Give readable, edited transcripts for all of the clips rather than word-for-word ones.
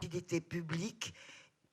utilité publique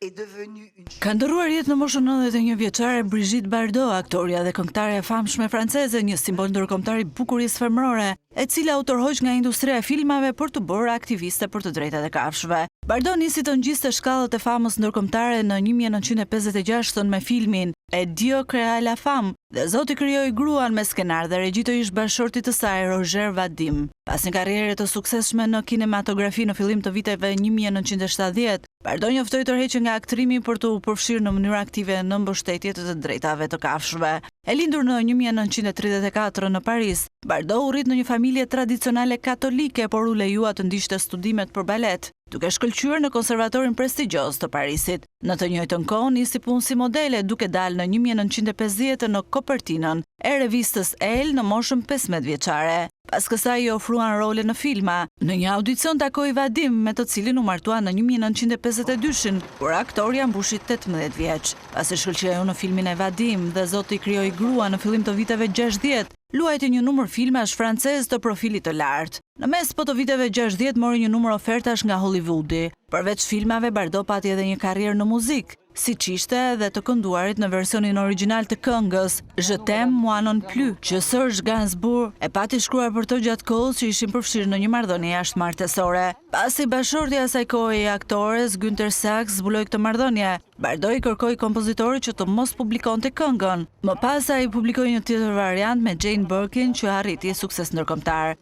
est devenue une... Ka ndërruar jetë në moshën 91 vjeçare Brigitte Bardot, aktoria dhe këngëtare e famshme franceze, një simbol ndërkombëtar i bukurisë femërore, e cila u tërhoq nga industria e filmave për të bërë aktiviste për të drejtat e kafshëve. Bardot nisi të ngjiste shkallët e famës ndërkombëtare në 1956 me filmin E Dieu créa la femme, dhe Zoti krijoi gruan me skenar dhe regji të ish bashkëshortit të saj Roger Vadim. Pas një karriere të suksesshme në kinematografi në fillim të viteve 1970, Bardot njoftoi tërheqjen nga aktrimi për të u përfshirë në mënyrë aktive në mbështetje të drejtave të kafshëve. E lindur në 1934 në Paris, Bardot u rrit në një familje tradicionale katolike, por u lejua të ndiqte studimet për balet, duke shkëlqyer në konservatorin prestigjioz të Parisit. Në të njëjtën kohë nisi punë si modele, duke dalë në 1950 në kopertinën e revistës Elle në moshën 15 vjeçare. Pas kësaj i ofruan role në filma. Në një audicion takoi Vadim, me të cilin u martua në 1952, kur aktoria mbushi 18 vjeç. Pasi shkëlqeu në filmin e Vadim dhe Zoti krijoi grua në fillim të viteve 60, luajti një numër filmash francez të profilit të lartë. Në mes po të viteve 60 mori një numër ofertash nga Hollywoodi. Përveç filmave, Bardot pati edhe një karrierë në muzikë, siç ishte edhe të kënduarit në versionin origjinal të këngës Je t'aime moi non plus, që Serge Gainsbourg e pati shkruar për të gjatë kohës që ishin përfshirë në një marrëdhënie jashtëmartësore. Pasi bashorti i asaj kohe i aktores Günter Sachs zbuloi këtë marrëdhënie, Bardot i kërkoi kompozitorit që të mos publikonte këngën. Më pas ai publikoi një tjetër variant me Jane Birkin që arriti sukses ndërkombëtar.